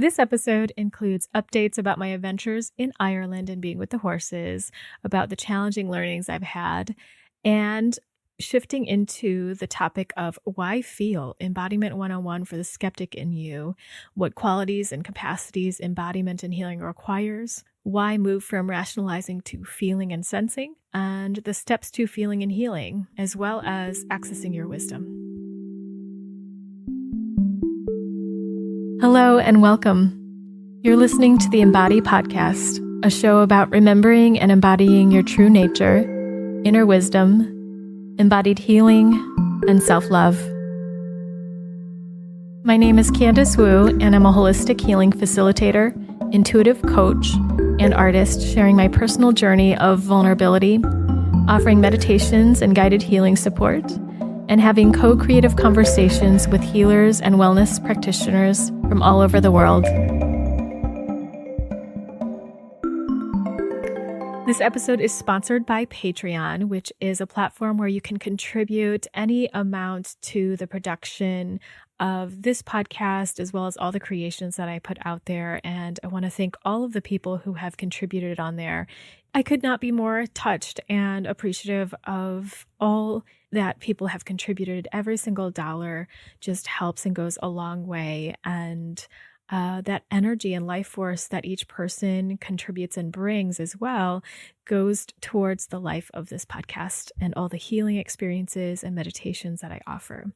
This episode includes updates about my adventures in Ireland and being with the horses, about the challenging learnings I've had, and shifting into the topic of why feel, Embodiment 101 for the skeptic in you, what qualities and capacities embodiment and healing requires, why move from rationalizing to feeling and sensing, and the steps to feeling and healing, as well as accessing your wisdom. Hello and welcome. You're listening to the Embody Podcast, a show about remembering and embodying your true nature, inner wisdom, embodied healing, and self-love. My name is Candice Wu, and I'm a holistic healing facilitator, intuitive coach, and artist sharing my personal journey of vulnerability, offering meditations and guided healing support, and having co-creative conversations with healers and wellness practitioners from all over the world. This episode is sponsored by Patreon, which is a platform where you can contribute any amount to the production of this podcast, as well as all the creations that I put out there. And I want to thank all of the people who have contributed on there. I could not be more touched and appreciative of all that people have contributed. Every single dollar just helps and goes a long way. And that energy and life force that each person contributes and brings as well goes towards the life of this podcast and all the healing experiences and meditations that I offer.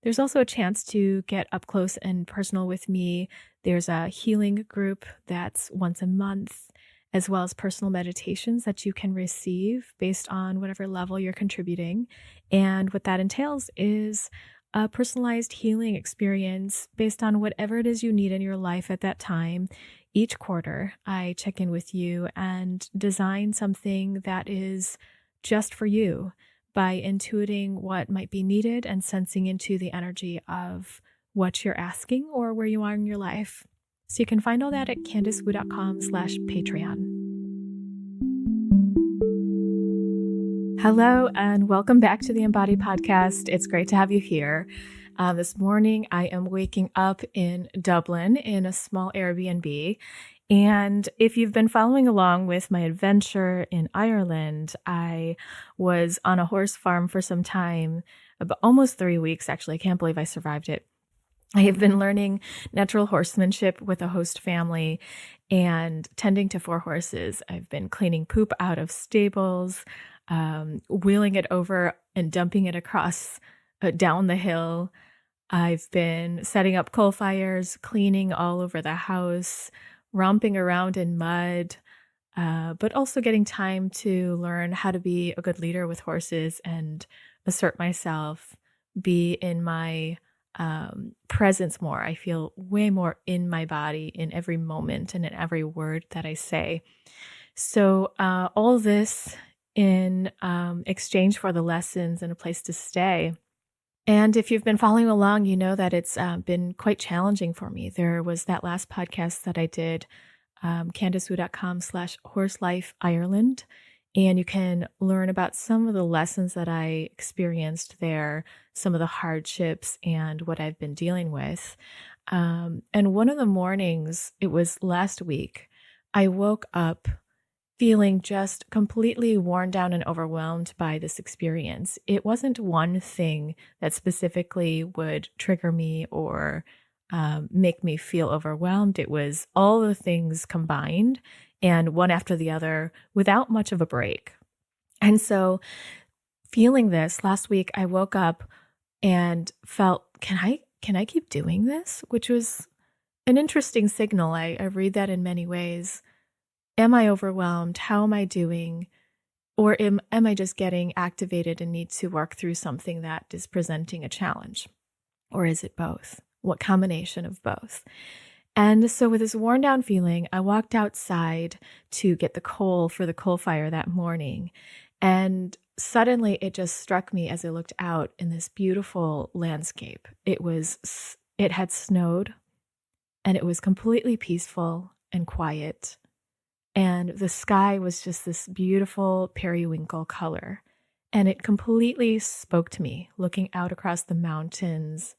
There's also a chance to get up close and personal with me. There's a healing group that's once a month, as well as personal meditations that you can receive based on whatever level you're contributing. And what that entails is a personalized healing experience based on whatever it is you need in your life at that time. Each quarter, I check in with you and design something that is just for you by intuiting what might be needed and sensing into the energy of what you're asking or where you are in your life. So you can find all that at candicewu.com/Patreon. Hello and welcome back to the Embody Podcast. It's great to have you here. This morning, I am waking up in Dublin in a small Airbnb. And if you've been following along with my adventure in Ireland, I was on a horse farm for some time, about almost 3 weeks, actually. I can't believe I survived it. I have been learning natural horsemanship with a host family and tending to 4 horses. I've been cleaning poop out of stables, wheeling it over and dumping it across down the hill. I've been setting up coal fires, cleaning all over the house, romping around in mud, but also getting time to learn how to be a good leader with horses and assert myself, be in my presence more. I feel way more in my body in every moment and in every word that I say. So all this in exchange for the lessons and a place to stay. And if you've been following along, you know that it's been quite challenging for me. There was that last podcast that I did, candicewu.com/horselifeireland, and you can learn about some of the lessons that I experienced there, some of the hardships and what I've been dealing with. And one of the mornings, it was last week, I woke up feeling just completely worn down and overwhelmed by this experience. It wasn't one thing that specifically would trigger me or make me feel overwhelmed. It was all the things combined and one after the other without much of a break. And so feeling this last week, I woke up and felt, can I keep doing this? Which was an interesting signal. I read that in many ways. Am I overwhelmed? How am I doing? Or am I just getting activated and need to work through something that is presenting a challenge? Or is it both? What combination of both? And so with this worn down feeling, I walked outside to get the coal for the coal fire that morning. And suddenly it just struck me as I looked out in this beautiful landscape. It had snowed and it was completely peaceful and quiet. And the sky was just this beautiful periwinkle color. And it completely spoke to me, looking out across the mountains.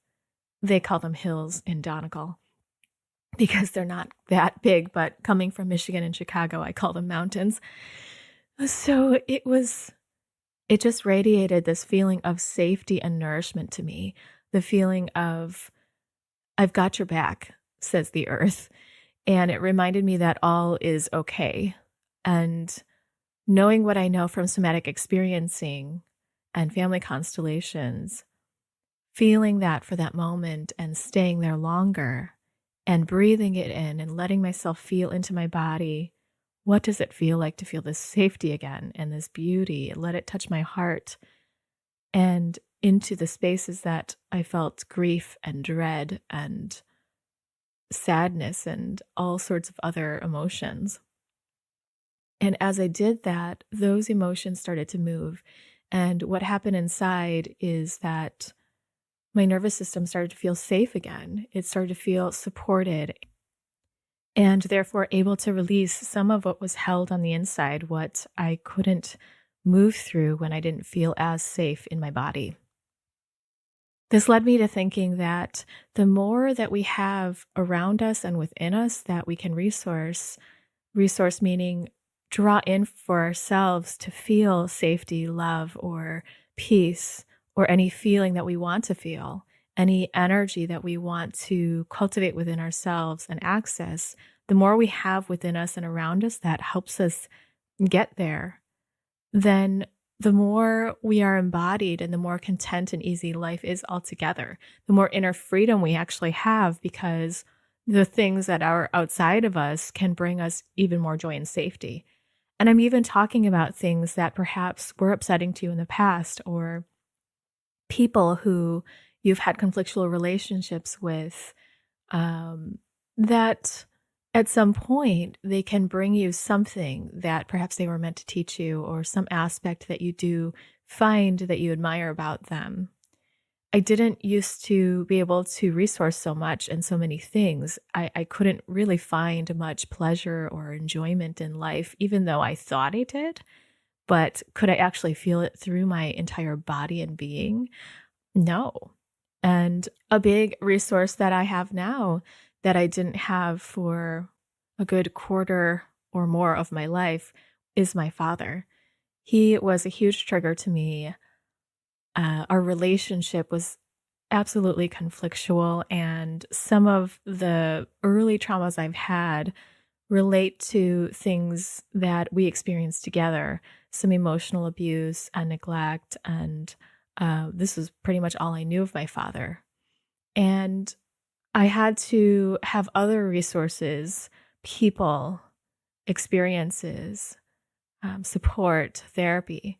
They call them hills in Donegal. because they're not that big, but coming from Michigan and Chicago, I call them mountains. So it just radiated this feeling of safety and nourishment to me. The feeling of, I've got your back, says the earth. And it reminded me that all is okay. And knowing what I know from somatic experiencing and family constellations, feeling that for that moment and staying there longer and breathing it in and letting myself feel into my body. What does it feel like to feel this safety again and this beauty? Let it touch my heart and into the spaces that I felt grief and dread and sadness and all sorts of other emotions. And as I did that, those emotions started to move. And what happened inside is that my nervous system started to feel safe again. It started to feel supported and therefore able to release some of what was held on the inside, what I couldn't move through when I didn't feel as safe in my body. This led me to thinking that the more that we have around us and within us that we can resource meaning draw in for ourselves to feel safety, love, or peace, or any feeling that we want to feel, any energy that we want to cultivate within ourselves and access, the more we have within us and around us that helps us get there, then the more we are embodied and the more content and easy life is altogether, the more inner freedom we actually have, because the things that are outside of us can bring us even more joy and safety. And I'm even talking about things that perhaps were upsetting to you in the past, or people who you've had conflictual relationships with, that at some point they can bring you something that perhaps they were meant to teach you, or some aspect that you do find that you admire about them. I didn't used to be able to resource so much and so many things. I couldn't really find much pleasure or enjoyment in life, even though I thought I did. But could I actually feel it through my entire body and being? No. And a big resource that I have now that I didn't have for a good quarter or more of my life is my father. He was a huge trigger to me. Our relationship was absolutely conflictual, and some of the early traumas I've had relate to things that we experienced together, some emotional abuse and neglect, and this was pretty much all I knew of my father. And I had to have other resources, people, experiences, support, therapy,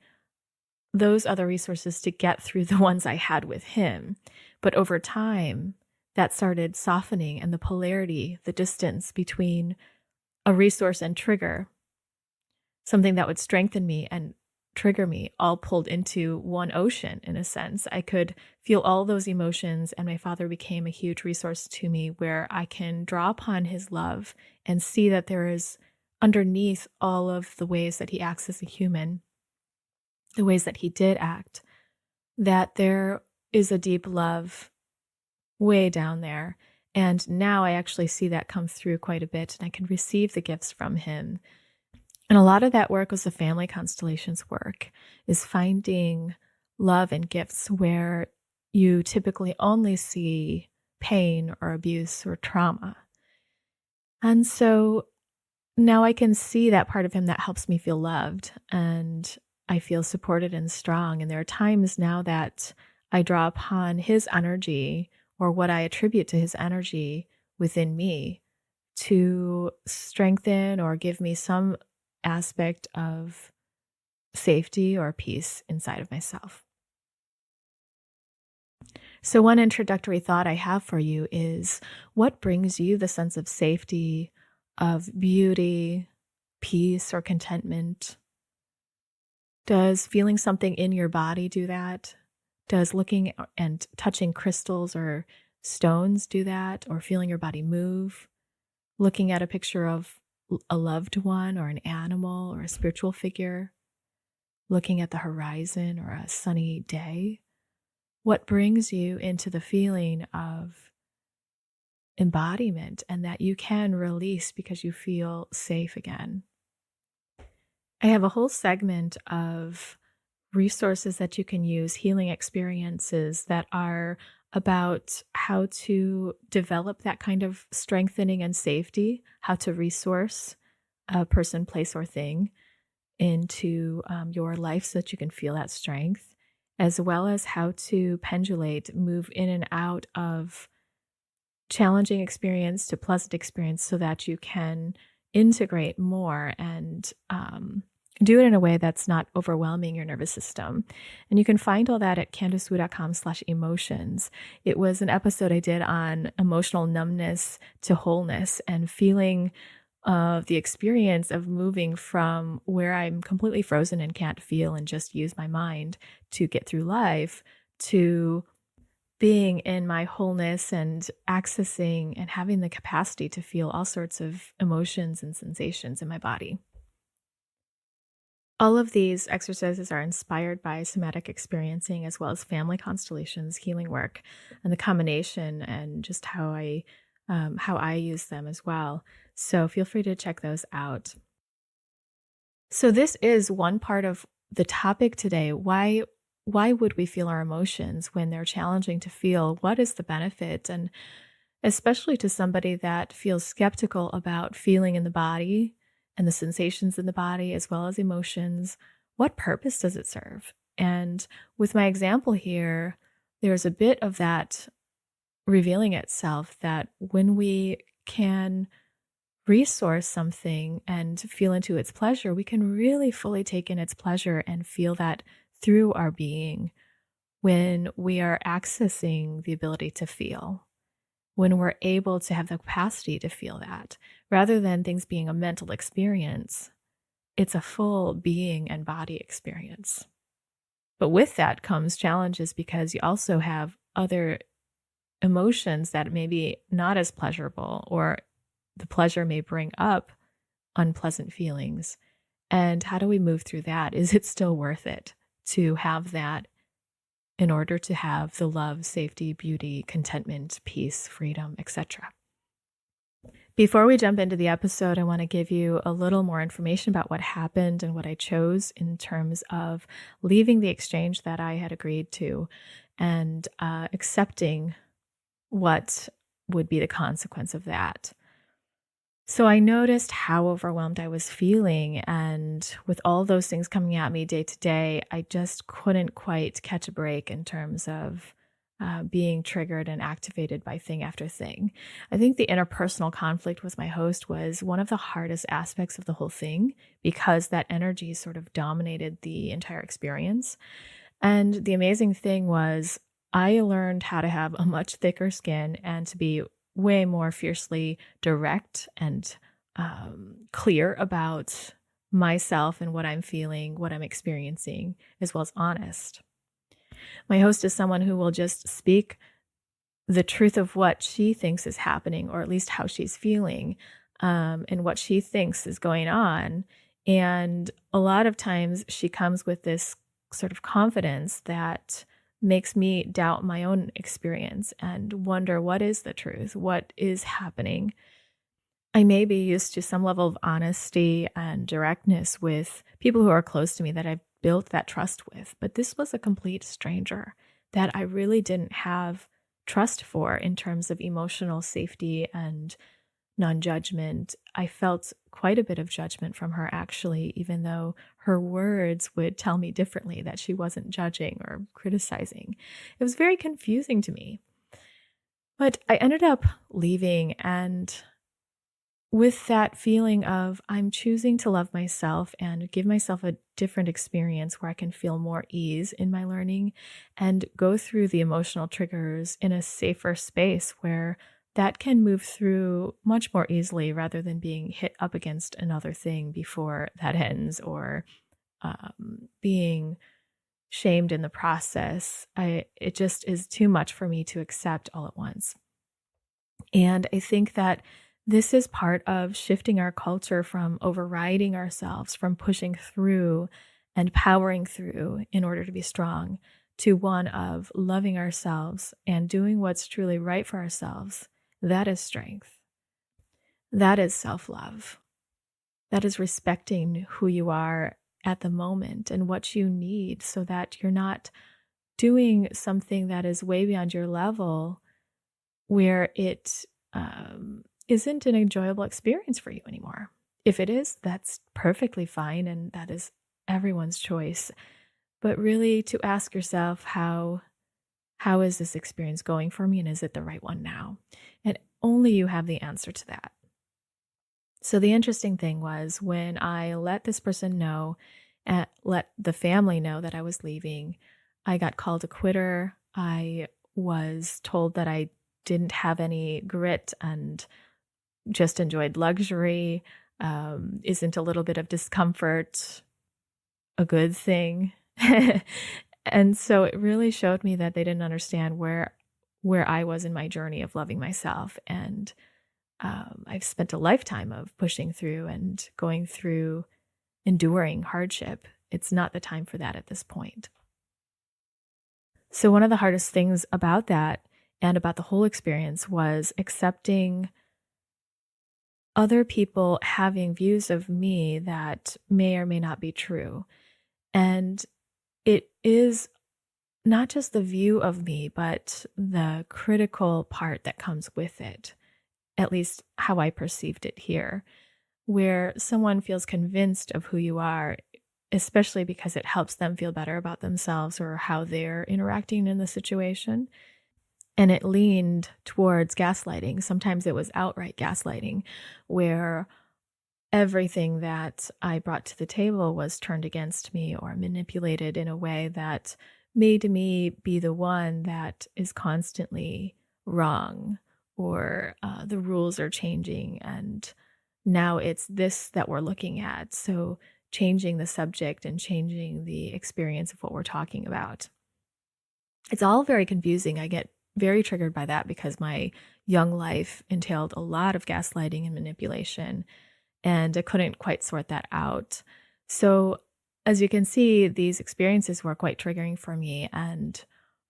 those other resources to get through the ones I had with him. But over time, that started softening, and the polarity, the distance between a resource and trigger, something that would strengthen me and trigger me, all pulled into one ocean in a sense. I could feel all those emotions, and my father became a huge resource to me, where I can draw upon his love and see that there is underneath all of the ways that he acts as a human, the ways that he did act, that there is a deep love way down there. And now I actually see that come through quite a bit, and I can receive the gifts from him. And a lot of that work was the family constellations work, is finding love and gifts where you typically only see pain or abuse or trauma. And so now I can see that part of him that helps me feel loved, and I feel supported and strong. And there are times now that I draw upon his energy, or what I attribute to his energy within me, to strengthen or give me some aspect of safety or peace inside of myself. So one introductory thought I have for you is, what brings you the sense of safety, of beauty, peace, or contentment? Does feeling something in your body do that? Does looking and touching crystals or stones do that? Or feeling your body move? Looking at a picture of a loved one or an animal or a spiritual figure? Looking at the horizon or a sunny day? What brings you into the feeling of embodiment and that you can release because you feel safe again. I have a whole segment of resources that you can use, healing experiences that are about how to develop that kind of strengthening and safety, how to resource a person, place, or thing into your life so that you can feel that strength, as well as how to pendulate, move in and out of challenging experience to pleasant experience so that you can integrate more and do it in a way that's not overwhelming your nervous system. And you can find all that at CandiceWu.com/emotions. It was an episode I did on emotional numbness to wholeness and feeling the experience of moving from where I'm completely frozen and can't feel and just use my mind to get through life to being in my wholeness and accessing and having the capacity to feel all sorts of emotions and sensations in my body. All of these exercises are inspired by somatic experiencing as well as family constellations, healing work, and the combination and just how I use them as well. So feel free to check those out. So this is one part of the topic today. Why would we feel our emotions when they're challenging to feel? What is the benefit? And especially to somebody that feels skeptical about feeling in the body and the sensations in the body, as well as emotions, what purpose does it serve? And with my example here, there's a bit of that revealing itself that when we can resource something and feel into its pleasure, we can really fully take in its pleasure and feel that through our being when we are accessing the ability to feel, when we're able to have the capacity to feel that, rather than things being a mental experience, it's a full being and body experience. But with that comes challenges because you also have other emotions that may be not as pleasurable, or the pleasure may bring up unpleasant feelings. And how do we move through that? Is it still worth it to have that in order to have the love, safety, beauty, contentment, peace, freedom, etc.? Before we jump into the episode, I want to give you a little more information about what happened and what I chose in terms of leaving the exchange that I had agreed to and accepting what would be the consequence of that. So I noticed how overwhelmed I was feeling, and with all those things coming at me day to day, I just couldn't quite catch a break in terms of being triggered and activated by thing after thing. I think the interpersonal conflict with my host was one of the hardest aspects of the whole thing because that energy sort of dominated the entire experience. And the amazing thing was I learned how to have a much thicker skin and to be way more fiercely direct and clear about myself and what I'm feeling, what I'm experiencing, as well as honest. My host is someone who will just speak the truth of what she thinks is happening, or at least how she's feeling, and what she thinks is going on. And a lot of times she comes with this sort of confidence that makes me doubt my own experience and wonder, what is the truth? What is happening? I may be used to some level of honesty and directness with people who are close to me that I've built that trust with, but this was a complete stranger that I really didn't have trust for in terms of emotional safety and non-judgment. I felt quite a bit of judgment from her, actually, even though her words would tell me differently, that she wasn't judging or criticizing. It was very confusing to me. But I ended up leaving, and with that feeling of I'm choosing to love myself and give myself a different experience where I can feel more ease in my learning and go through the emotional triggers in a safer space where that can move through much more easily rather than being hit up against another thing before that ends, or being shamed in the process. It just is too much for me to accept all at once. And I think that this is part of shifting our culture from overriding ourselves, from pushing through and powering through in order to be strong, to one of loving ourselves and doing what's truly right for ourselves that is strength. That is self-love. That is respecting who you are at the moment and what you need so that you're not doing something that is way beyond your level where it isn't an enjoyable experience for you anymore. If it is, that's perfectly fine, and that is everyone's choice. But really to ask yourself, how is this experience going for me, and is it the right one now? And only you have the answer to that. So the interesting thing was when I let this person know, let the family know that I was leaving, I got called a quitter. I was told that I didn't have any grit and just enjoyed luxury. Isn't a little bit of discomfort a good thing? And so it really showed me that they didn't understand where I was in my journey of loving myself. And I've spent a lifetime of pushing through and going through enduring hardship. It's not the time for that at this point. So one of the hardest things about that and about the whole experience was accepting other people having views of me that may or may not be true. And it is not just the view of me, but the critical part that comes with it, at least how I perceived it here, where someone feels convinced of who you are, especially because it helps them feel better about themselves or how they're interacting in the situation. And it leaned towards gaslighting. Sometimes it was outright gaslighting, where everything that I brought to the table was turned against me or manipulated in a way that made me be the one that is constantly wrong, or the rules are changing and now it's this that we're looking at. So changing the subject and changing the experience of what we're talking about. It's all very confusing. I get very triggered by that because my young life entailed a lot of gaslighting and manipulation, and I couldn't quite sort that out. So as you can see, these experiences were quite triggering for me, and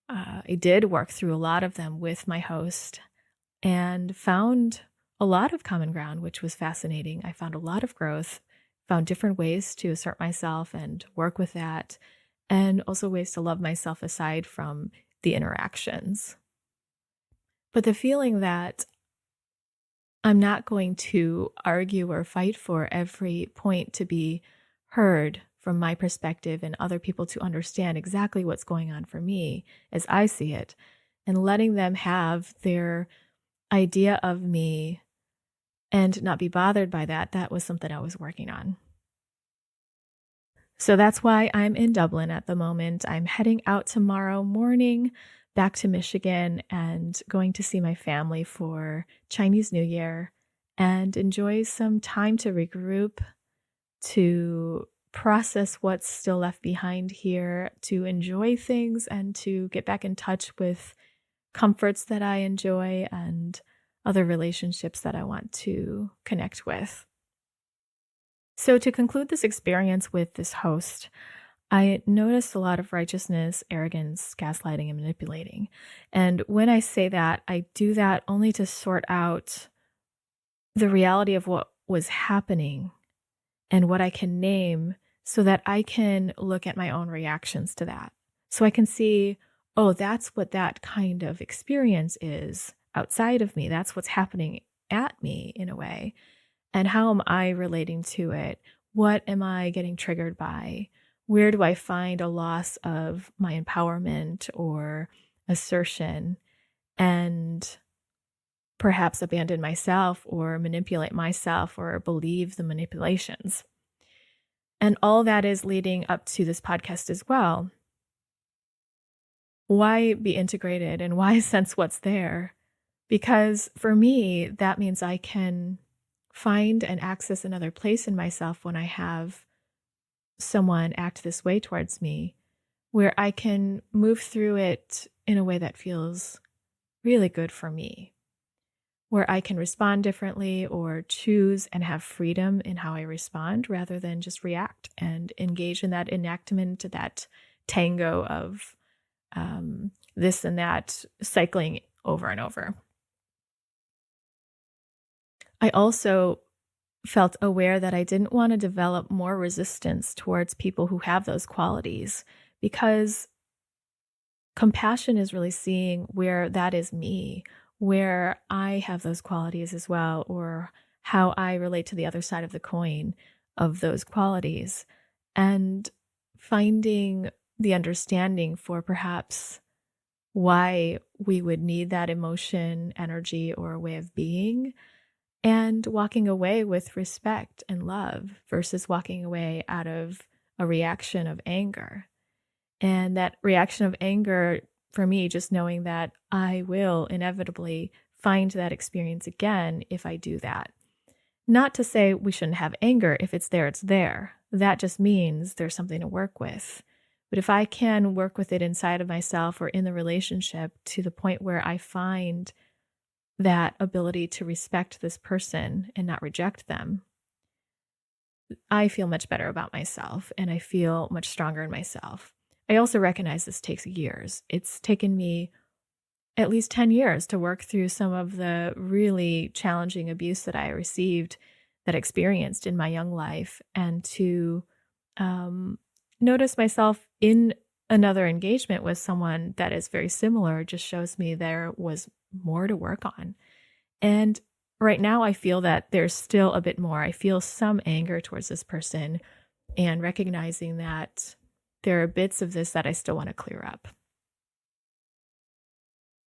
I did work through a lot of them with my host and found a lot of common ground, which was fascinating. I found a lot of growth, found different ways to assert myself and work with that, and also ways to love myself aside from the interactions. But the feeling that I'm not going to argue or fight for every point to be heard from my perspective and other people to understand exactly what's going on for me as I see it, and letting them have their idea of me and not be bothered by that, that was something I was working on. So that's why I'm in Dublin at the moment. I'm heading out tomorrow morning back to Michigan and going to see my family for Chinese New Year and enjoy some time to regroup, to process what's still left behind here, to enjoy things and to get back in touch with comforts that I enjoy and other relationships that I want to connect with. So to conclude this experience with this host, I noticed a lot of righteousness, arrogance, gaslighting, and manipulating. And when I say that, I do that only to sort out the reality of what was happening and what I can name so that I can look at my own reactions to that. So I can see, oh, that's what that kind of experience is outside of me. That's what's happening at me in a way. And how am I relating to it? What am I getting triggered by? Where do I find a loss of my empowerment or assertion and perhaps abandon myself or manipulate myself or believe the manipulations? And all that is leading up to this podcast as well. Why be integrated and why sense what's there? Because for me, that means I can find and access another place in myself when I have someone act this way towards me, where I can move through it in a way that feels really good for me, where I can respond differently or choose and have freedom in how I respond rather than just react and engage in that enactment, that tango of this and that cycling over and over. I also felt aware that I didn't want to develop more resistance towards people who have those qualities, because compassion is really seeing where that is me, where I have those qualities as well, or how I relate to the other side of the coin of those qualities, and finding the understanding for perhaps why we would need that emotion, energy, or way of being, and walking away with respect and love versus walking away out of a reaction of anger. And that reaction of anger, for me, just knowing that I will inevitably find that experience again if I do that. Not to say we shouldn't have anger. If it's there, it's there. That just means there's something to work with. But if I can work with it inside of myself or in the relationship to the point where I find that ability to respect this person and not reject them, I feel much better about myself and I feel much stronger in myself. I also recognize this takes years. It's taken me at least 10 years to work through some of the really challenging abuse that I received, that I experienced in my young life, and to notice myself in another engagement with someone that is very similar just shows me there was more to work on. And right now I feel that there's still a bit more. I feel some anger towards this person, and recognizing that there are bits of this that I still want to clear up.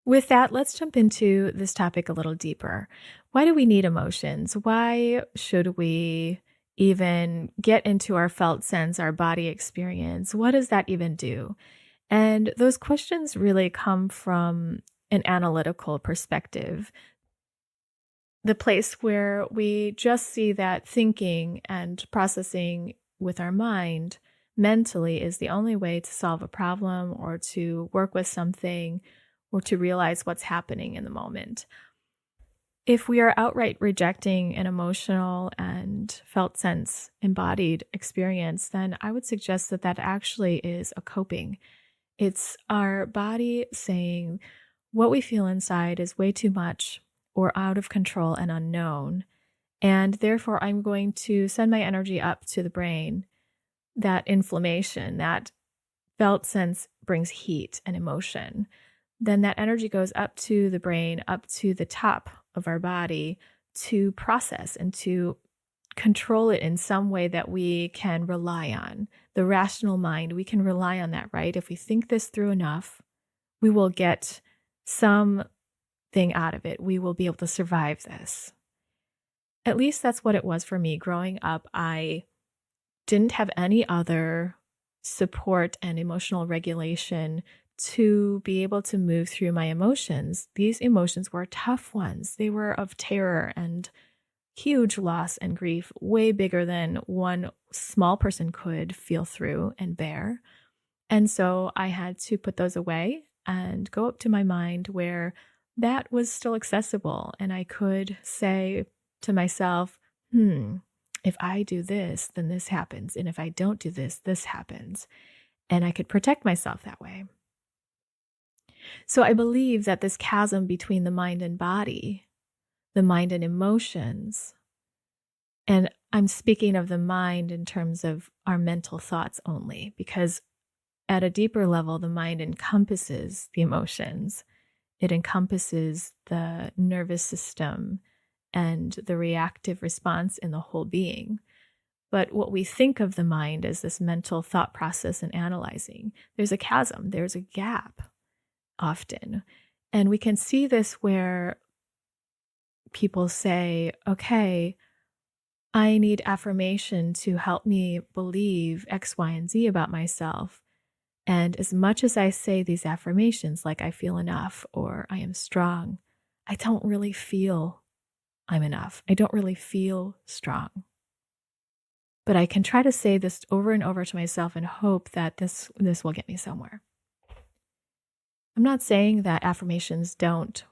With that, let's jump into this topic a little deeper. Why do we need emotions? Why should we even get into our felt sense, our body experience? What does that even do? And those questions really come from an analytical perspective, the place where we just see that thinking and processing with our mind mentally is the only way to solve a problem or to work with something or to realize what's happening in the moment. If we are outright rejecting an emotional and felt sense embodied experience, then I would suggest that that actually is a coping. It's our body saying what we feel inside is way too much or out of control and unknown, and therefore I'm going to send my energy up to the brain. That inflammation, that felt sense brings heat and emotion. Then that energy goes up to the brain, up to the top of our body to process and to control it in some way that we can rely on. The rational mind, we can rely on that, right? If we think this through enough, we will get something out of it. We will be able to survive this. At least that's what it was for me. Growing up, I didn't have any other support and emotional regulation to be able to move through my emotions. These emotions were tough ones. They were of terror and huge loss and grief, way bigger than one small person could feel through and bear. And so I had to put those away and go up to my mind where that was still accessible. And I could say to myself, if I do this, then this happens. And if I don't do this, this happens. And I could protect myself that way. So I believe that this chasm between the mind and body, the mind and emotions, and I'm speaking of the mind in terms of our mental thoughts only, because at a deeper level, the mind encompasses the emotions. It encompasses the nervous system and the reactive response in the whole being. But what we think of the mind as this mental thought process and analyzing, there's a chasm, there's a gap often. And we can see this where people say, okay, I need affirmation to help me believe X, Y, and Z about myself. And as much as I say these affirmations, like I feel enough or I am strong, I don't really feel I'm enough. I don't really feel strong. But I can try to say this over and over to myself and hope that this will get me somewhere. I'm not saying that affirmations don't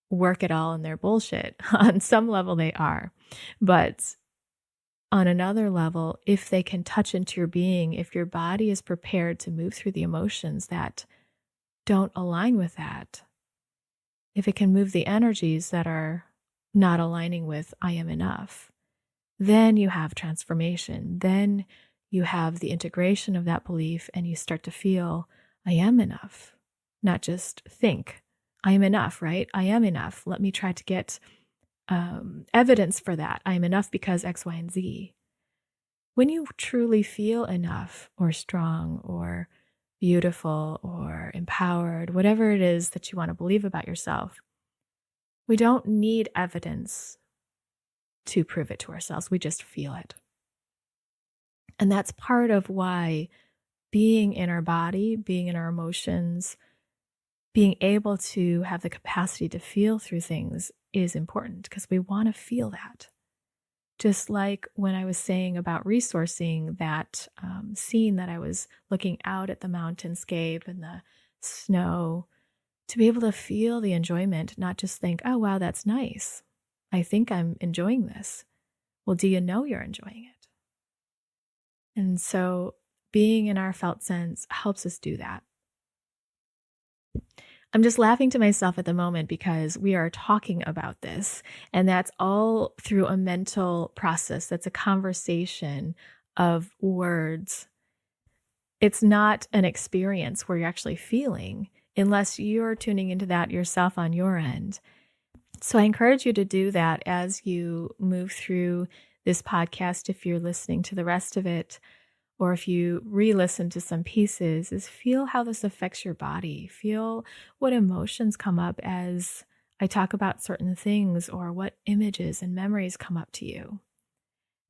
work at all and they're bullshit. On some level they are. But on another level, if they can touch into your being, if your body is prepared to move through the emotions that don't align with that, if it can move the energies that are not aligning with I am enough. Then you have transformation. Then you have the integration of that belief and you start to feel I am enough, not just think I am enough, right? I am enough. Let me try to get evidence for that. I am enough because X, Y, and Z. When you truly feel enough or strong or beautiful or empowered, whatever it is that you want to believe about yourself, we don't need evidence to prove it to ourselves. We just feel it. And that's part of why being in our body, being in our emotions, being able to have the capacity to feel through things is important because we want to feel that. Just like when I was saying about resourcing that scene that I was looking out at the mountainscape and the snow, to be able to feel the enjoyment, not just think, oh, wow, that's nice. I think I'm enjoying this. Well, do you know you're enjoying it? And so being in our felt sense helps us do that. I'm just laughing to myself at the moment because we are talking about this, and that's all through a mental process. That's a conversation of words. It's not an experience where you're actually feeling unless you're tuning into that yourself on your end. So I encourage you to do that as you move through this podcast. If you're listening to the rest of it, or if you re-listen to some pieces, is feel how this affects your body. Feel what emotions come up as I talk about certain things, or what images and memories come up to you.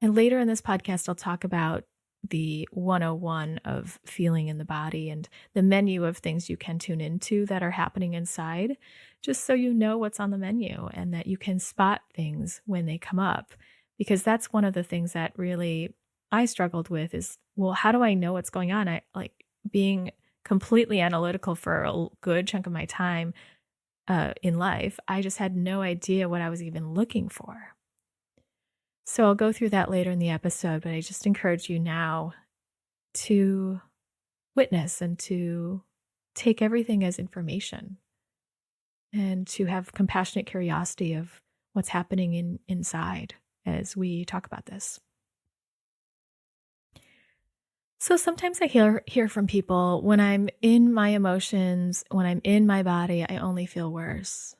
And later in this podcast, I'll talk about the 101 of feeling in the body and the menu of things you can tune into that are happening inside, just so you know what's on the menu and that you can spot things when they come up. Because that's one of the things that really I struggled with is, well, how do I know what's going on? I like being completely analytical for a good chunk of my time in life. I just had no idea what I was even looking for. So I'll go through that later in the episode, but I just encourage you now to witness and to take everything as information and to have compassionate curiosity of what's happening inside as we talk about this. So sometimes I hear from people, when I'm in my emotions, when I'm in my body, I only feel worse.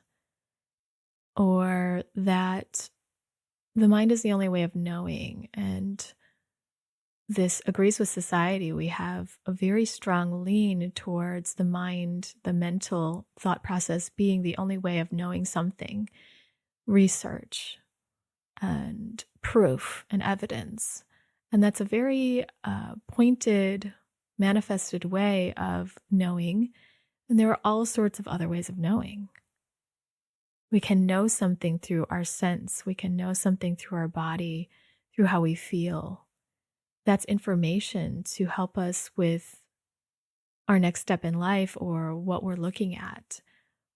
Or that the mind is the only way of knowing. And this agrees with society. We have a very strong lean towards the mind, the mental thought process being the only way of knowing something. Research and proof and evidence. And that's a very pointed, manifested way of knowing. And there are all sorts of other ways of knowing. We can know something through our sense. We can know something through our body, through how we feel. That's information to help us with our next step in life or what we're looking at.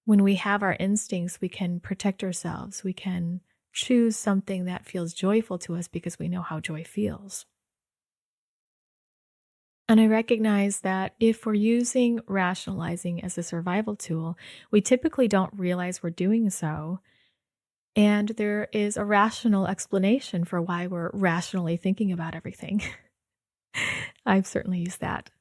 When we have our instincts, we can protect ourselves. We can choose something that feels joyful to us because we know how joy feels. And I recognize that if we're using rationalizing as a survival tool, we typically don't realize we're doing so. And there is a rational explanation for why we're rationally thinking about everything. I've certainly used that.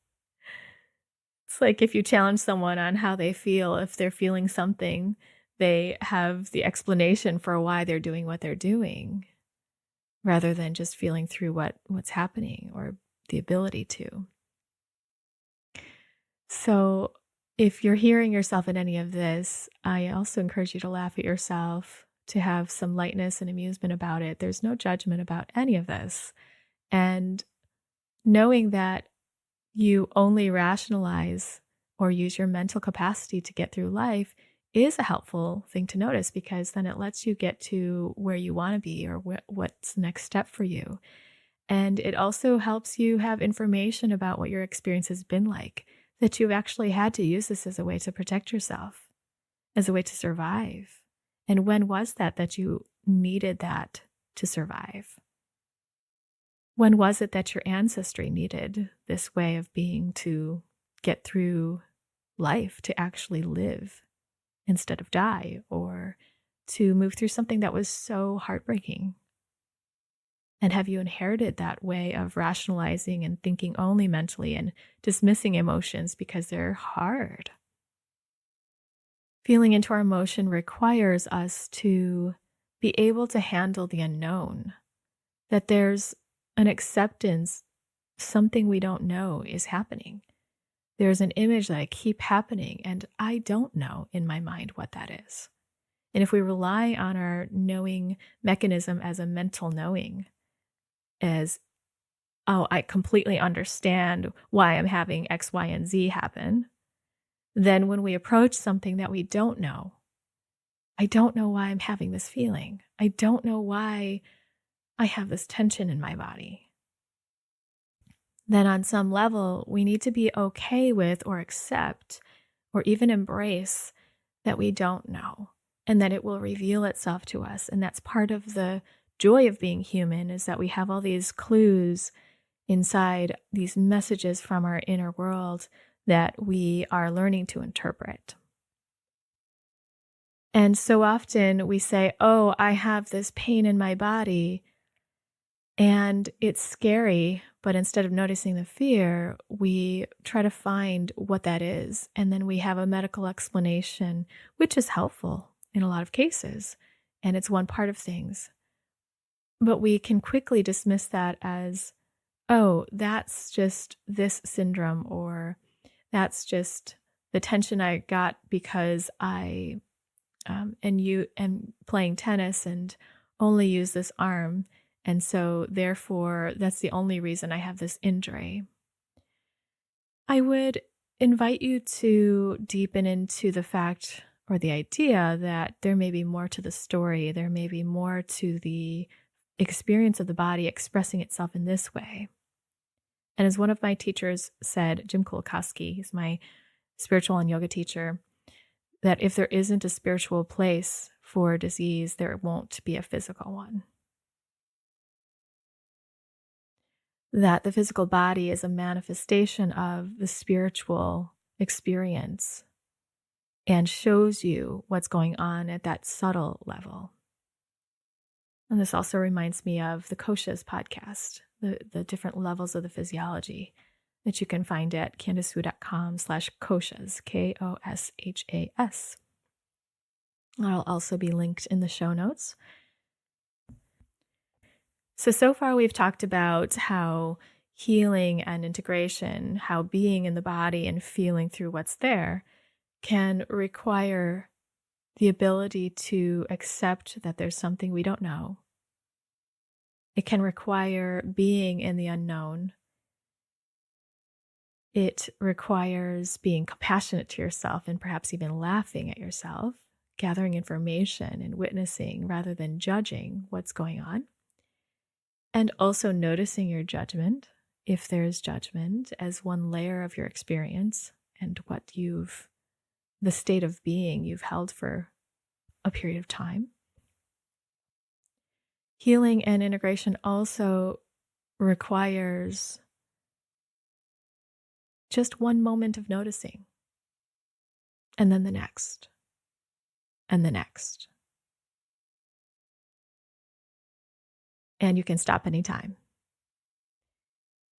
It's like if you challenge someone on how they feel, if they're feeling something, they have the explanation for why they're doing what they're doing, rather than just feeling through what's happening or the ability to. So if you're hearing yourself in any of this, I also encourage you to laugh at yourself, to have some lightness and amusement about it. There's no judgment about any of this. And knowing that you only rationalize or use your mental capacity to get through life is a helpful thing to notice, because then it lets you get to where you want to be or what's the next step for you. And it also helps you have information about what your experience has been like, that you've actually had to use this as a way to protect yourself, as a way to survive. And when was that you needed that to survive? When was it that your ancestry needed this way of being to get through life, to actually live instead of die, or to move through something that was so heartbreaking? And have you inherited that way of rationalizing and thinking only mentally and dismissing emotions because they're hard? Feeling into our emotion requires us to be able to handle the unknown, that there's an acceptance, something we don't know is happening. There's an image that I keep happening, and I don't know in my mind what that is. And if we rely on our knowing mechanism as a mental knowing, as, oh, I completely understand why I'm having X, Y, and Z happen, then when we approach something that we don't know, I don't know why I'm having this feeling. I don't know why I have this tension in my body. Then on some level, we need to be okay with or accept or even embrace that we don't know and that it will reveal itself to us. And that's part of the joy of being human, is that we have all these clues inside, these messages from our inner world that we are learning to interpret. And so often we say, oh, I have this pain in my body and it's scary. But instead of noticing the fear, we try to find what that is. And then we have a medical explanation, which is helpful in a lot of cases. And it's one part of things. But we can quickly dismiss that as, oh, that's just this syndrome, or that's just the tension I got because I am playing tennis and only use this arm. And so therefore, that's the only reason I have this injury. I would invite you to deepen into the fact or the idea that there may be more to the story. There may be more to the experience of the body expressing itself in this way. And as one of my teachers said, Jim Kulackoski, he's my spiritual and yoga teacher, that if there isn't a spiritual place for disease, there won't be a physical one. That the physical body is a manifestation of the spiritual experience and shows you what's going on at that subtle level. And this also reminds me of the Koshas podcast, the different levels of the physiology that you can find at candicewu.com/Koshas, Koshas. I'll also be linked in the show notes. So far we've talked about how healing and integration, how being in the body and feeling through what's there can require the ability to accept that there's something we don't know. It can require being in the unknown. It requires being compassionate to yourself and perhaps even laughing at yourself, gathering information and witnessing rather than judging what's going on. And also noticing your judgment, if there's judgment, as one layer of your experience and the state of being you've held for a period of time. Healing and integration also requires just one moment of noticing, and then the next, and the next. And you can stop anytime.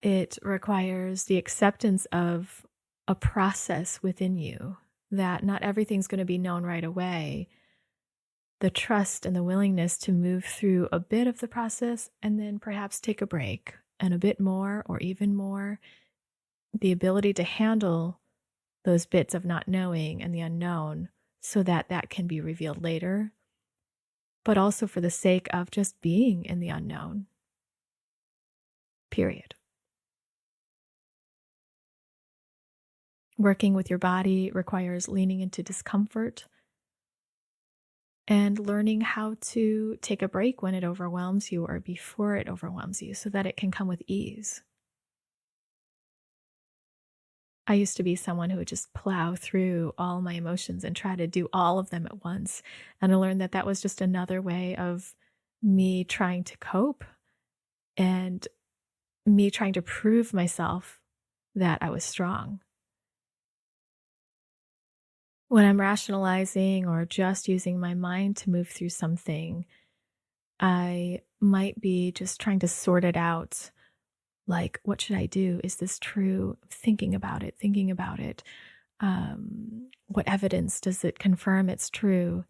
It requires the acceptance of a process within you, that not everything's going to be known right away. The trust and the willingness to move through a bit of the process and then perhaps take a break and a bit more or even more. The ability to handle those bits of not knowing and the unknown so that that can be revealed later, but also for the sake of just being in the unknown. Period. Working with your body requires leaning into discomfort and learning how to take a break when it overwhelms you or before it overwhelms you so that it can come with ease. I used to be someone who would just plow through all my emotions and try to do all of them at once. And I learned that that was just another way of me trying to cope and me trying to prove myself that I was strong. When I'm rationalizing or just using my mind to move through something, I might be just trying to sort it out. Like, what should I do? Is this true? Thinking about it, thinking about it. What evidence does it confirm it's true?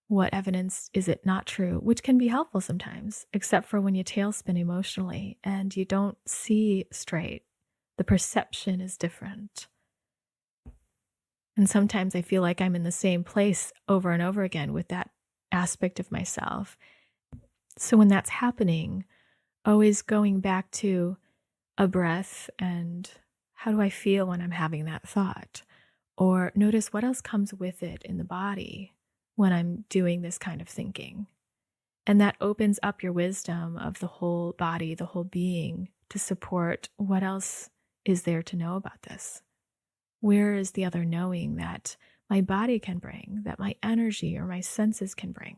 What evidence is it not true? Which can be helpful sometimes, except for when you tailspin emotionally and you don't see straight. The perception is different. And sometimes I feel like I'm in the same place over and over again with that aspect of myself. So when that's happening, always going back to a breath and how do I feel when I'm having that thought? Or notice what else comes with it in the body when I'm doing this kind of thinking. And that opens up your wisdom of the whole body, the whole being, to support what else is there to know about this. Where is the other knowing that my body can bring, that my energy or my senses can bring?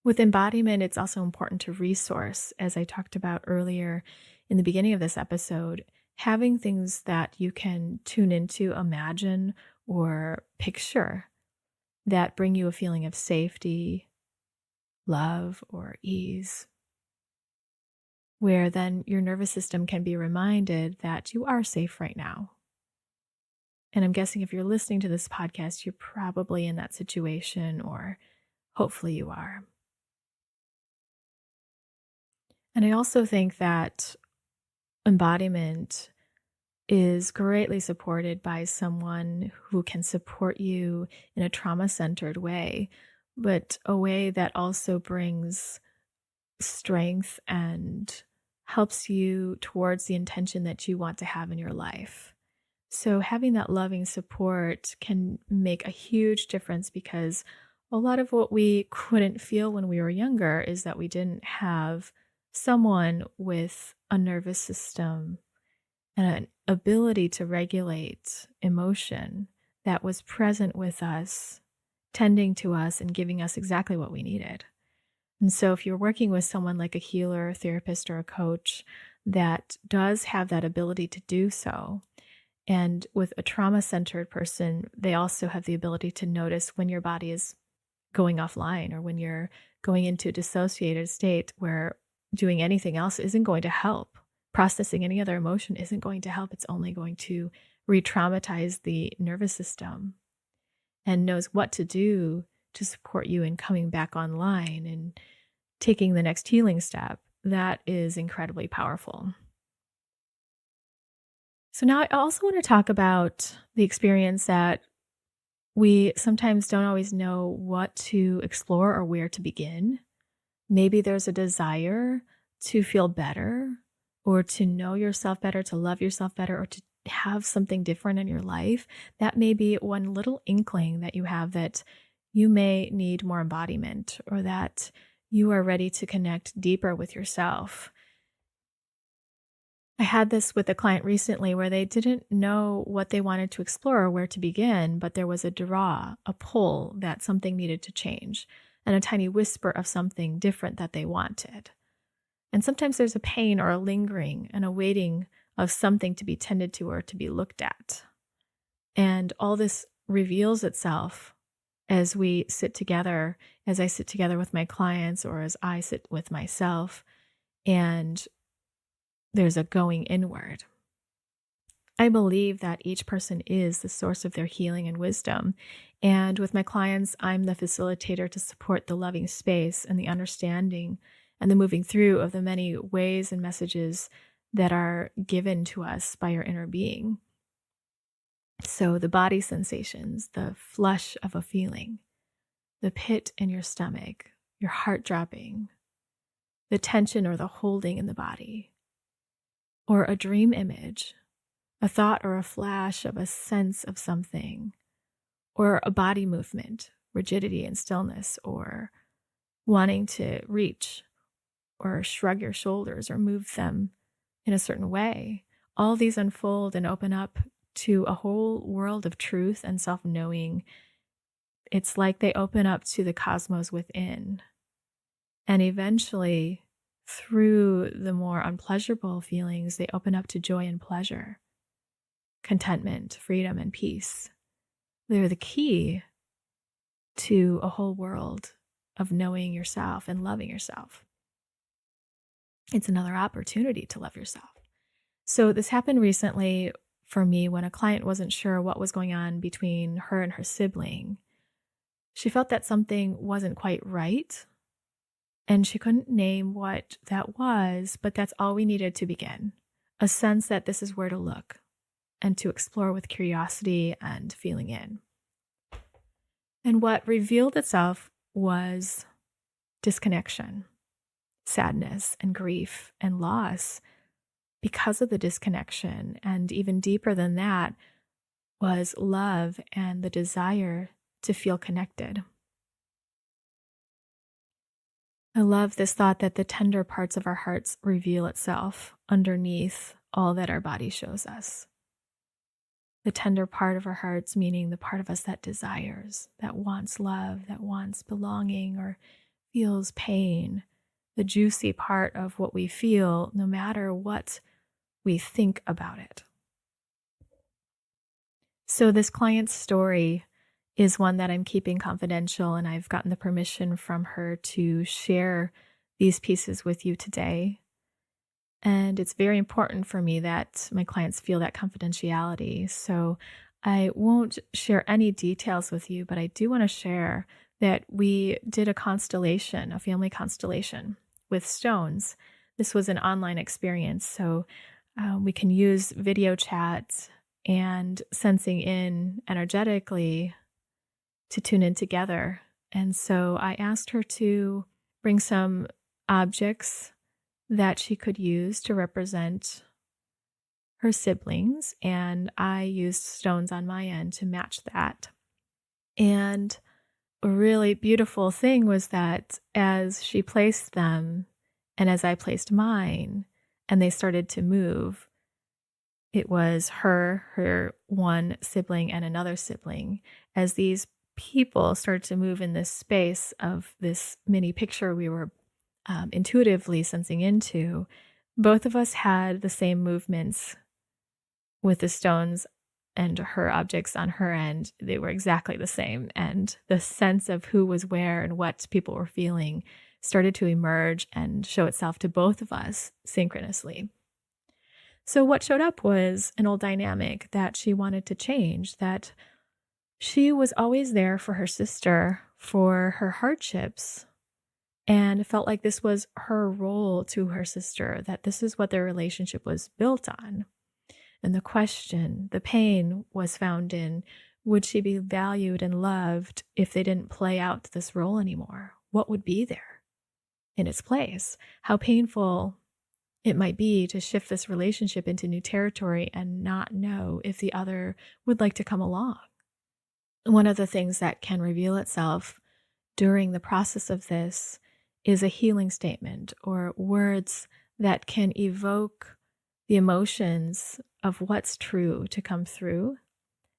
With embodiment, it's also important to resource, as I talked about earlier in the beginning of this episode, having things that you can tune into, imagine, or picture that bring you a feeling of safety, love, or ease, where then your nervous system can be reminded that you are safe right now. And I'm guessing if you're listening to this podcast, you're probably in that situation, or hopefully you are. And I also think that embodiment is greatly supported by someone who can support you in a trauma-centered way, but a way that also brings strength and helps you towards the intention that you want to have in your life. So having that loving support can make a huge difference, because a lot of what we couldn't feel when we were younger is that we didn't have someone with a nervous system and an ability to regulate emotion that was present with us, tending to us and giving us exactly what we needed. And so if you're working with someone like a healer, a therapist, or a coach that does have that ability to do so, and with a trauma-centered person, they also have the ability to notice when your body is going offline or when you're going into a dissociated state where doing anything else isn't going to help. Processing any other emotion isn't going to help. It's only going to re-traumatize the nervous system, and knows what to do to support you in coming back online and taking the next healing step. That is incredibly powerful. So now I also want to talk about the experience that we sometimes don't always know what to explore or where to begin. Maybe there's a desire to feel better, or to know yourself better, to love yourself better, or to have something different in your life. That may be one little inkling that you have that you may need more embodiment, or that you are ready to connect deeper with yourself. I had this with a client recently where they didn't know what they wanted to explore or where to begin, but there was a draw, a pull that something needed to change, and a tiny whisper of something different that they wanted. And sometimes there's a pain or a lingering and a waiting of something to be tended to or to be looked at. And all this reveals itself as we sit together, as I sit together with my clients, or as I sit with myself, and there's a going inward. I believe that each person is the source of their healing and wisdom. And with my clients, I'm the facilitator to support the loving space and the understanding and the moving through of the many ways and messages that are given to us by our inner being. So the body sensations, the flush of a feeling, the pit in your stomach, your heart dropping, the tension or the holding in the body, or a dream image, a thought or a flash of a sense of something, or a body movement, rigidity and stillness, or wanting to reach or shrug your shoulders or move them in a certain way. All these unfold and open up to a whole world of truth and self-knowing. It's like they open up to the cosmos within. And eventually, through the more unpleasurable feelings, they open up to joy and pleasure. contentment, freedom, and peace. They're the key to a whole world of knowing yourself and loving yourself. It's another opportunity to love yourself. So this happened recently for me when a client wasn't sure what was going on between her and her sibling. She felt that something wasn't quite right, and she couldn't name what that was, but that's all we needed to begin. A sense that this is where to look and to explore with curiosity and feeling in. And what revealed itself was disconnection, sadness, and grief and loss because of the disconnection. And even deeper than that was love and the desire to feel connected. I love this thought that the tender parts of our hearts reveal itself underneath all that our body shows us. The tender part of our hearts, meaning the part of us that desires, that wants love, that wants belonging or feels pain. The juicy part of what we feel, no matter what we think about it. So this client's story is one that I'm keeping confidential, and I've gotten the permission from her to share these pieces with you today. And it's very important for me that my clients feel that confidentiality. So I won't share any details with you, but I do want to share that we did a constellation, a family constellation with stones. This was an online experience. So we can use video chat and sensing in energetically to tune in together. And so I asked her to bring some objects that she could use to represent her siblings, and I used stones on my end to match that. And a really beautiful thing was that as she placed them and as I placed mine and they started to move, it was her one sibling and another sibling. As these people started to move in this space of this mini picture we were intuitively sensing into, both of us had the same movements with the stones and her objects on her end. They were exactly the same. And the sense of who was where and what people were feeling started to emerge and show itself to both of us synchronously. So what showed up was an old dynamic that she wanted to change, that she was always there for her sister, for her hardships, and felt like this was her role to her sister, that this is what their relationship was built on. And the question, the pain was found in, would she be valued and loved if they didn't play out this role anymore? What would be there in its place? How painful it might be to shift this relationship into new territory and not know if the other would like to come along. One of the things that can reveal itself during the process of this is a healing statement or words that can evoke the emotions of what's true to come through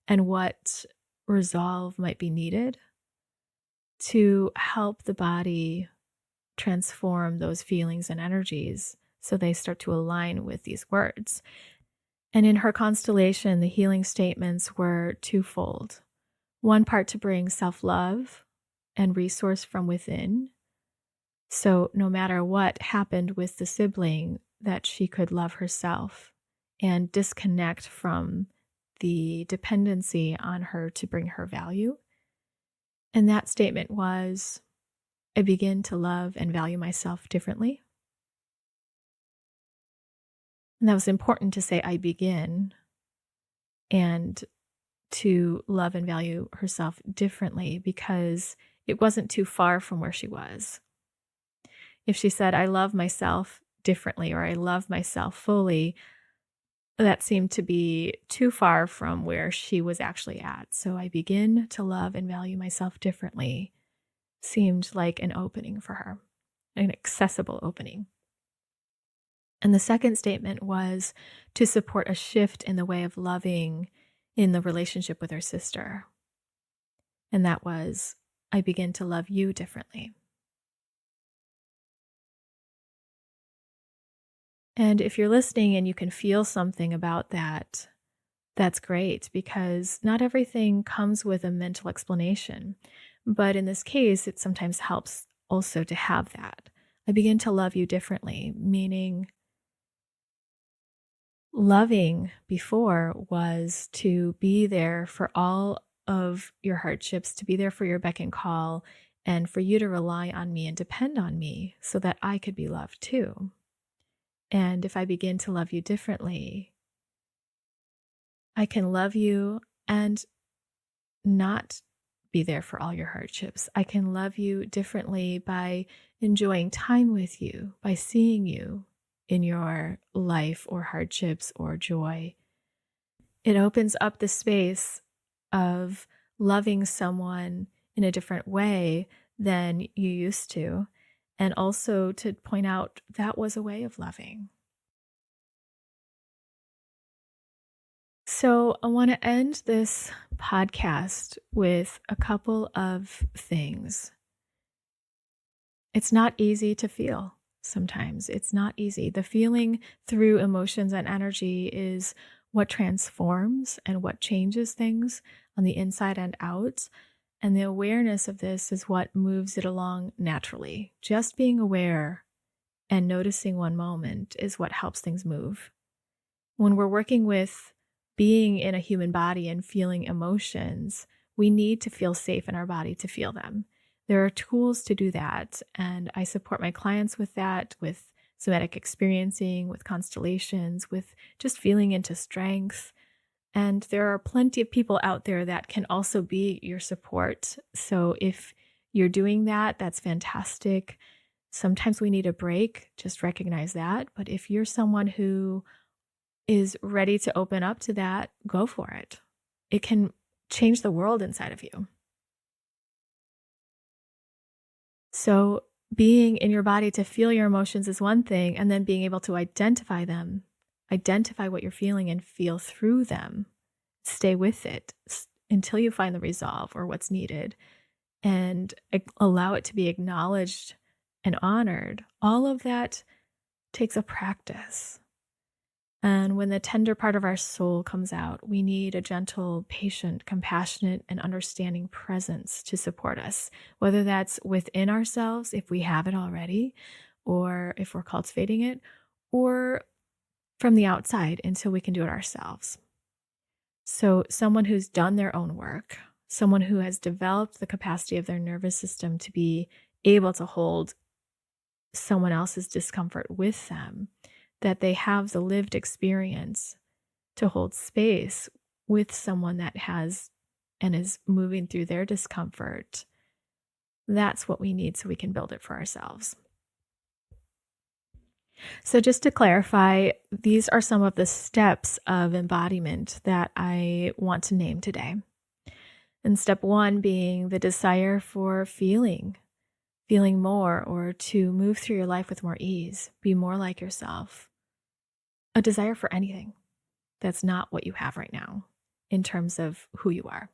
and what resolve might be needed to help the body transform those feelings and energies so they start to align with these words. And in her constellation, the healing statements were twofold. One part to bring self-love and resource from within. So no matter what happened with the sibling, that she could love herself and disconnect from the dependency on her to bring her value. And that statement was, I begin to love and value myself differently. And that was important to say, I begin, and to love and value herself differently because it wasn't too far from where she was. If she said, I love myself differently or I love myself fully, that seemed to be too far from where she was actually at. So I begin to love and value myself differently seemed like an opening for her, an accessible opening. And the second statement was to support a shift in the way of loving in the relationship with her sister. And that was, I begin to love you differently. And if you're listening and you can feel something about that, That's great because not everything comes with a mental explanation. But in this case, it sometimes helps also to have that. I begin to love you differently, meaning loving before was to be there for all of your hardships, to be there for your beck and call, and for you to rely on me and depend on me so that I could be loved too. And if I begin to love you differently, I can love you and not be there for all your hardships. I can love you differently by enjoying time with you, by seeing you in your life or hardships or joy. It opens up the space of loving someone in a different way than you used to. And also to point out that was a way of loving. So I want to end this podcast with a couple of things. It's not easy to feel sometimes. It's not easy. The feeling through emotions and energy is what transforms and what changes things on the inside and out. And the awareness of this is what moves it along naturally. Just being aware and noticing one moment is what helps things move. When we're working with being in a human body and feeling emotions, we need to feel safe in our body to feel them. There are tools to do that, and I support my clients with that, with somatic experiencing, with constellations, with just feeling into strength. And there are plenty of people out there that can also be your support. So if you're doing that, that's fantastic. Sometimes we need a break, just recognize that. But if you're someone who is ready to open up to that, go for it. It can change the world inside of you. So being in your body to feel your emotions is one thing, and then being able to identify them, identify what you're feeling and feel through them. Stay with it until you find the resolve or what's needed, and allow it to be acknowledged and honored. All of that takes a practice. And when the tender part of our soul comes out, we need a gentle, patient, compassionate, and understanding presence to support us, whether that's within ourselves, if we have it already, or if we're cultivating it, or from the outside until we can do it ourselves. So someone who's done their own work, someone who has developed the capacity of their nervous system to be able to hold someone else's discomfort with them, that they have the lived experience to hold space with someone that has and is moving through their discomfort. That's what we need so we can build it for ourselves. So just to clarify, these are some of the steps of embodiment that I want to name today. And step one being the desire for feeling more, or to move through your life with more ease, be more like yourself. A desire for anything that's not what you have right now in terms of who you are.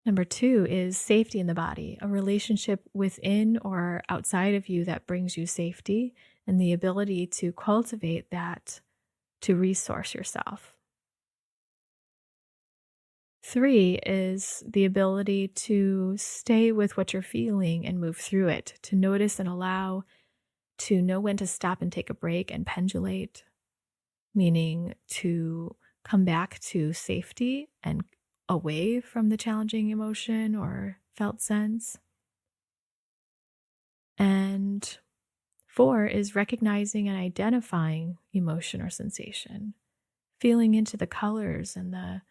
Number two is safety in the body, a relationship within or outside of you that brings you safety and the ability to cultivate that to resource yourself. Three is the ability to stay with what you're feeling and move through it, to notice and allow, to know when to stop and take a break and pendulate, meaning to come back to safety and away from the challenging emotion or felt sense. And four is recognizing and identifying emotion or sensation, feeling into the colors and the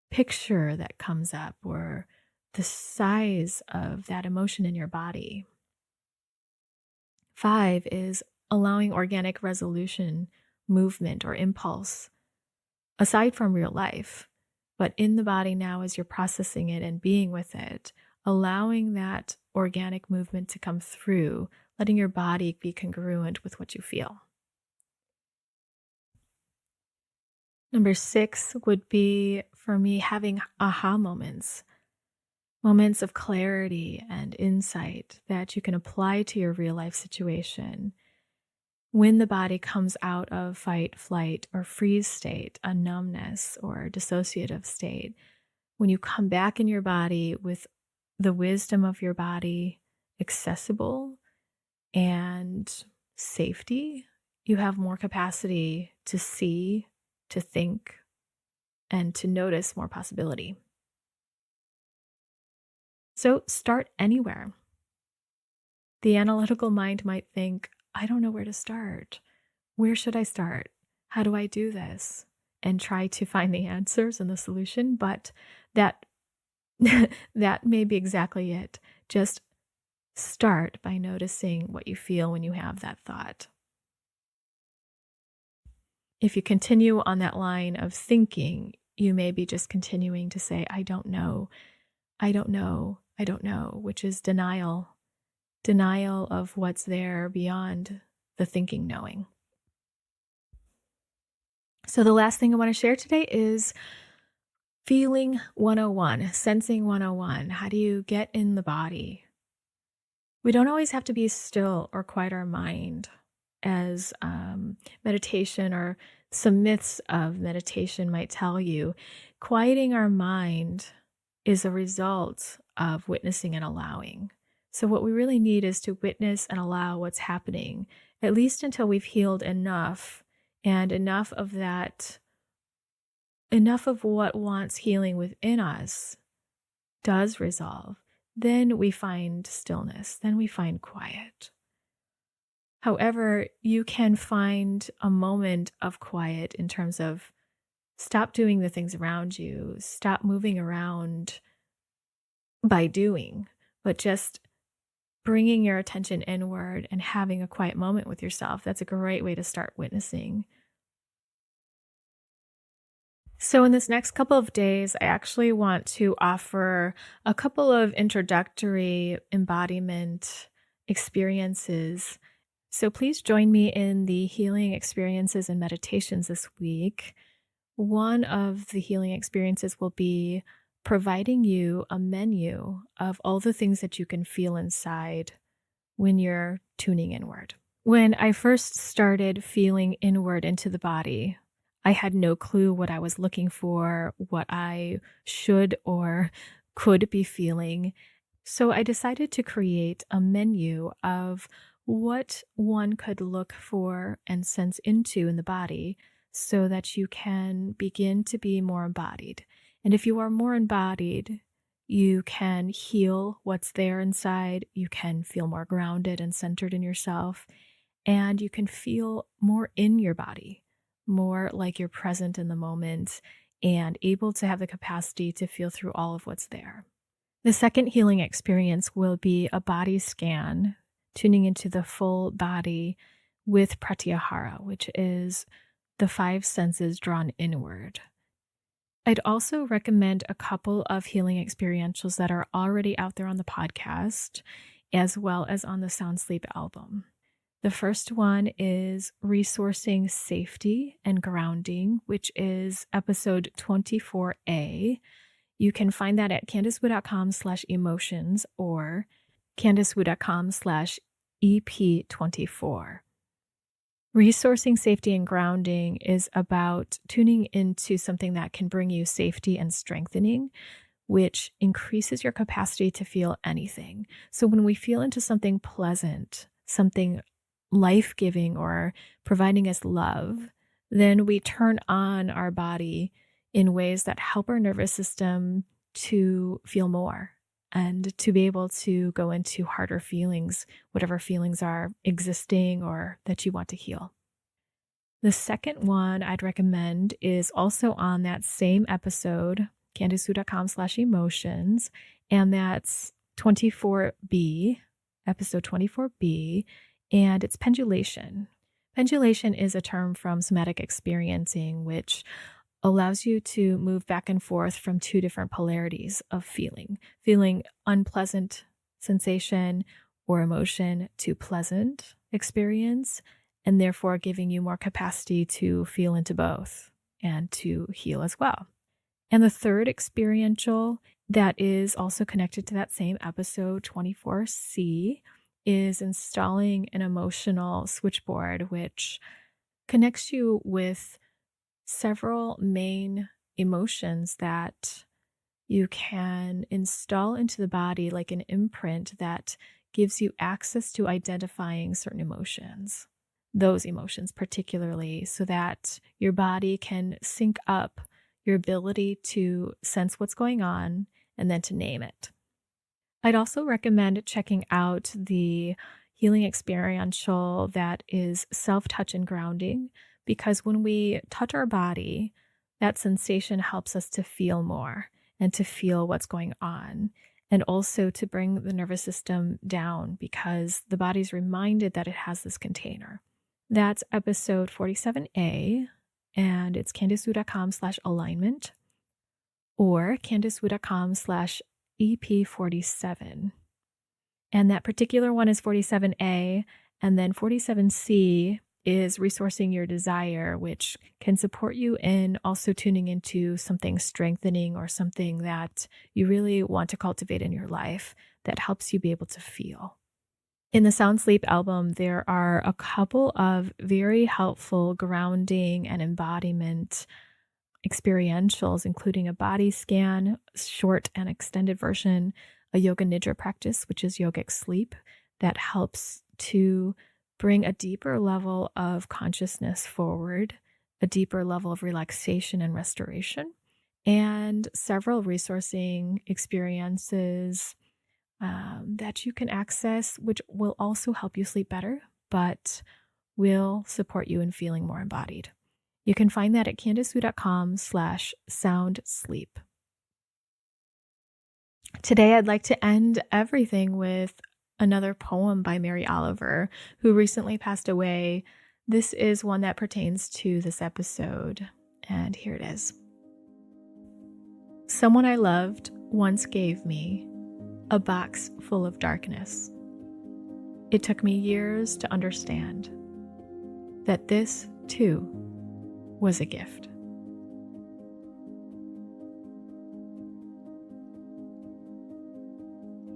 picture that comes up or the size of that emotion in your body. Five is allowing organic resolution, movement, or impulse aside from real life, but in the body now as you're processing it and being with it, allowing that organic movement to come through, letting your body be congruent with what you feel. Number six would be, for me, having aha moments of clarity and insight that you can apply to your real life situation, when the body comes out of fight, flight, or freeze state, a numbness or dissociative state, when you come back in your body with the wisdom of your body accessible and safety, you have more capacity to see, to think, and to notice more possibility. So start anywhere. The analytical mind might think, I don't know where to start. Where should I start? How do I do this? And try to find the answers and the solution, but that that may be exactly it. Just start by noticing what you feel when you have that thought. If you continue on that line of thinking, you may be just continuing to say, I don't know, I don't know, I don't know, which is denial of what's there beyond the thinking knowing. So the last thing I want to share today is feeling 101, sensing 101. How do you get in the body? We don't always have to be still or quiet our mind, as meditation or some myths of meditation might tell you. Quieting our mind is a result of witnessing and allowing. So what we really need is to witness and allow what's happening, at least until we've healed enough, and enough of what wants healing within us does resolve. Then we find stillness, then we find quiet. However, you can find a moment of quiet in terms of stop doing the things around you, stop moving around by doing, but just bringing your attention inward and having a quiet moment with yourself. That's a great way to start witnessing. So in this next couple of days, I actually want to offer a couple of introductory embodiment experiences. So please join me in the healing experiences and meditations this week. One of the healing experiences will be providing you a menu of all the things that you can feel inside when you're tuning inward. When I first started feeling inward into the body, I had no clue what I was looking for, what I should or could be feeling. So I decided to create a menu of what one could look for and sense into in the body so that you can begin to be more embodied. And if you are more embodied, you can heal what's there inside. You can feel more grounded and centered in yourself. And you can feel more in your body, more like you're present in the moment and able to have the capacity to feel through all of what's there. The second healing experience will be a body scan, tuning into the full body with pratyahara, which is the 5 senses drawn inward. I'd also recommend a couple of healing experientials that are already out there on the podcast, as well as on the Sound Sleep album. The first one is Resourcing Safety and Grounding, which is episode 24A. You can find that at CandiceWu.com/emotions or CandiceWu.com/EP24. Resourcing safety and grounding is about tuning into something that can bring you safety and strengthening, which increases your capacity to feel anything. So when we feel into something pleasant, something life-giving or providing us love, then we turn on our body in ways that help our nervous system to feel more and to be able to go into harder feelings, whatever feelings are existing or that you want to heal. The second one I'd recommend is also on that same episode, CandiceWu.com/emotions, and that's 24B, episode 24B, and it's pendulation. Pendulation is a term from somatic experiencing, which allows you to move back and forth from 2 different polarities of feeling unpleasant sensation or emotion to pleasant experience, and therefore giving you more capacity to feel into both and to heal as well. And the third experiential that is also connected to that same episode, 24C, is installing an emotional switchboard, which connects you with several main emotions that you can install into the body, like an imprint that gives you access to identifying certain emotions, those emotions particularly, so that your body can sync up your ability to sense what's going on and then to name it. I'd also recommend checking out the healing experiential that is self-touch and grounding, because when we touch our body, that sensation helps us to feel more and to feel what's going on, and also to bring the nervous system down because the body's reminded that it has this container. That's episode 47A, and it's candicewu.com/alignment or candicewu.com/EP47. And that particular one is 47A, and then 47C is resourcing your desire, which can support you in also tuning into something strengthening or something that you really want to cultivate in your life that helps you be able to feel. In the Sound Sleep album, there are a couple of very helpful grounding and embodiment experientials, including a body scan, short and extended version, a yoga nidra practice, which is yogic sleep, that helps to bring a deeper level of consciousness forward, a deeper level of relaxation and restoration, and several resourcing experiences that you can access, which will also help you sleep better, but will support you in feeling more embodied. You can find that at candicewu.com/soundsleep. Today, I'd like to end everything with another poem by Mary Oliver, who recently passed away. This is one that pertains to this episode, and here it is. Someone I loved once gave me a box full of darkness. It took me years to understand that this, too, was a gift.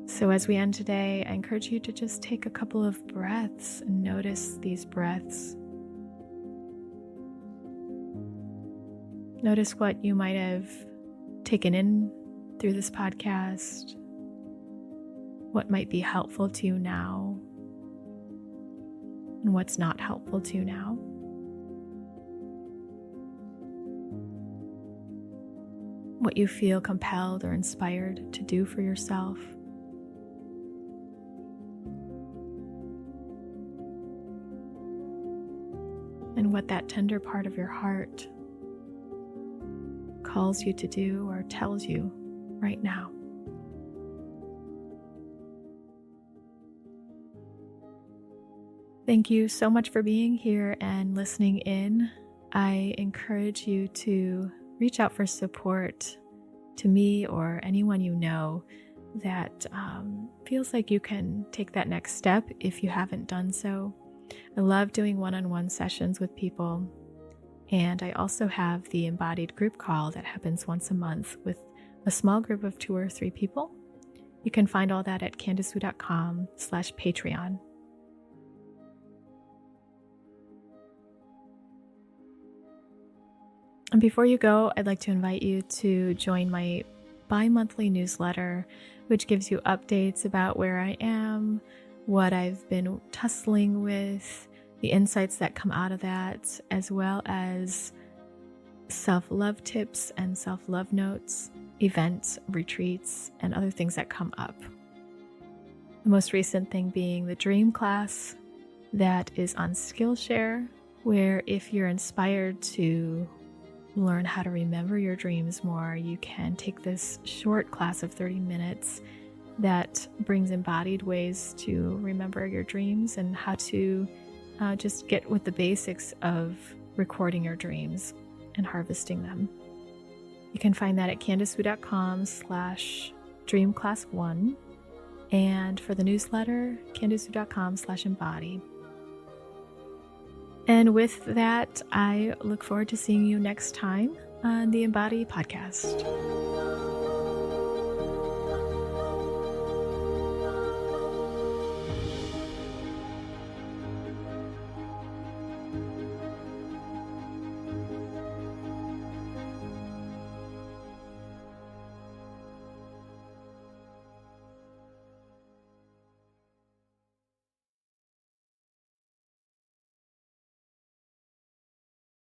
So as we end today, I encourage you to just take a couple of breaths and notice these breaths. Notice what you might have taken in through this podcast, what might be helpful to you now, and what's not helpful to you now. What you feel compelled or inspired to do for yourself. And what that tender part of your heart calls you to do or tells you right now. Thank you so much for being here and listening in. I encourage you to reach out for support to me or anyone you know that feels like you can take that next step if you haven't done so. I love doing one-on-one sessions with people, and I also have the embodied group call that happens once a month with a small group of 2 or 3 people. You can find all that at candicewu.com/Patreon. And before you go, I'd like to invite you to join my bi-monthly newsletter, which gives you updates about where I am, what I've been tussling with, the insights that come out of that, as well as self-love tips and self-love notes, events, retreats, and other things that come up. The most recent thing being the dream class that is on Skillshare, where if you're inspired to learn how to remember your dreams more, you can take this short class of 30 minutes that brings embodied ways to remember your dreams and how to just get with the basics of recording your dreams and harvesting them. You can find that at candicewu.com/dreamclass1, and for the newsletter, candicewu.com/embody. And with that, I look forward to seeing you next time on the Embody Podcast.